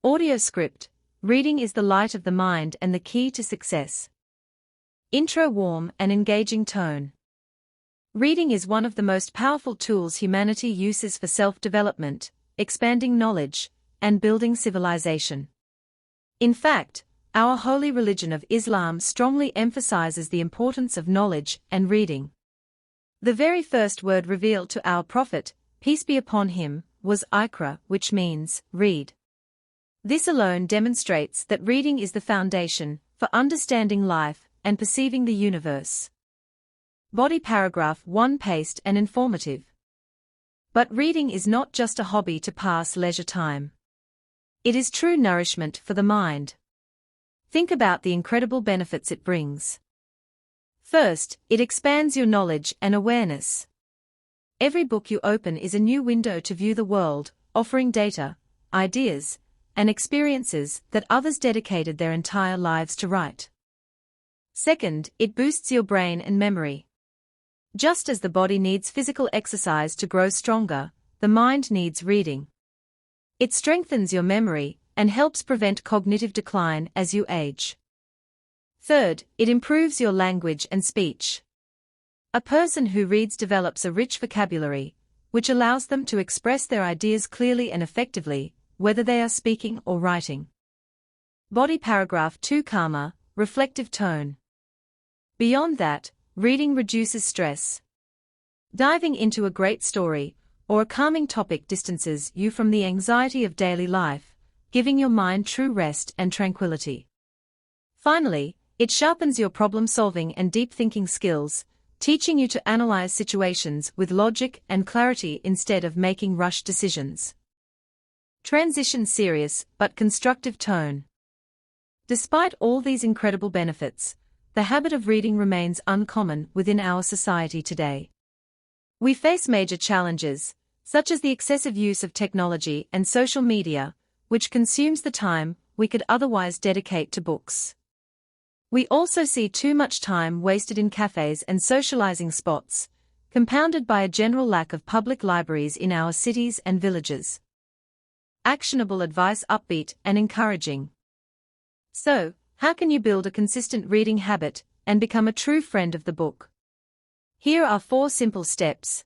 Audio script. Reading is the light of the mind and the key to success. Intro. Warm and engaging tone. Reading is one of the most powerful tools humanity uses for self-development, expanding knowledge, and building civilization. In fact, our holy religion of Islam strongly emphasizes the importance of knowledge and reading. The very first word revealed to our Prophet, peace be upon him, was Iqra, which means, read. This alone demonstrates that reading is the foundation for understanding life and perceiving the universe. Body. Paragraph 1. Paced and informative. But reading is not just a hobby to pass leisure time. It is true nourishment for the mind. Think about the incredible benefits it brings. First, it expands your knowledge and awareness. Every book you open is a new window to view the world, offering data, ideas, and experiences that others dedicated their entire lives to write. Second, it boosts your brain and memory. Just as the body needs physical exercise to grow stronger, the mind needs reading. It strengthens your memory and helps prevent cognitive decline as you age. Third, it improves your language and speech. A person who reads develops a rich vocabulary, which allows them to express their ideas clearly and effectively, whether they are speaking or writing. Body. Paragraph 2. Calmer, reflective tone. Beyond that, reading reduces stress. Diving into a great story or a calming topic distances you from the anxiety of daily life, giving your mind true rest and tranquility. Finally, it sharpens your problem-solving and deep-thinking skills, teaching you to analyze situations with logic and clarity instead of making rushed decisions. Transition. Serious but constructive tone. Despite all these incredible benefits, the habit of reading remains uncommon within our society today. We face major challenges, such as the excessive use of technology and social media, which consumes the time we could otherwise dedicate to books. We also see too much time wasted in cafes and socializing spots, compounded by a general lack of public libraries in our cities and villages. Actionable advice. Upbeat and encouraging. So, how can you build a consistent reading habit and become a true friend of the book? Here are 4 simple steps.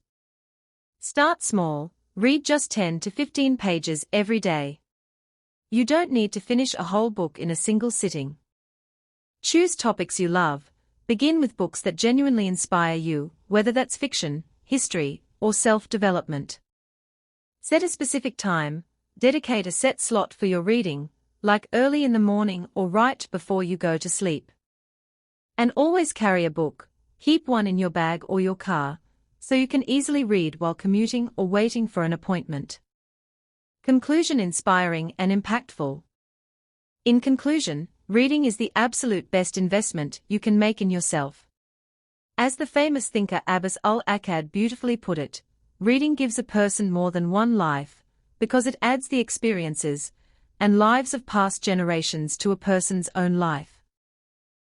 Start small. Read just 10 to 15 pages every day. You don't need to finish a whole book in a single sitting. Choose topics you love. Begin with books that genuinely inspire you, whether that's fiction, history, or self-development. Set a specific time. Dedicate a set slot for your reading, like early in the morning or right before you go to sleep. And always carry a book. Keep one in your bag or your car, so you can easily read while commuting or waiting for an appointment. Conclusion. Inspiring and impactful. In conclusion, reading is the absolute best investment you can make in yourself. As the famous thinker Abbas al-Akkad beautifully put it, reading gives a person more than one life, because it adds the experiences and lives of past generations to a person's own life.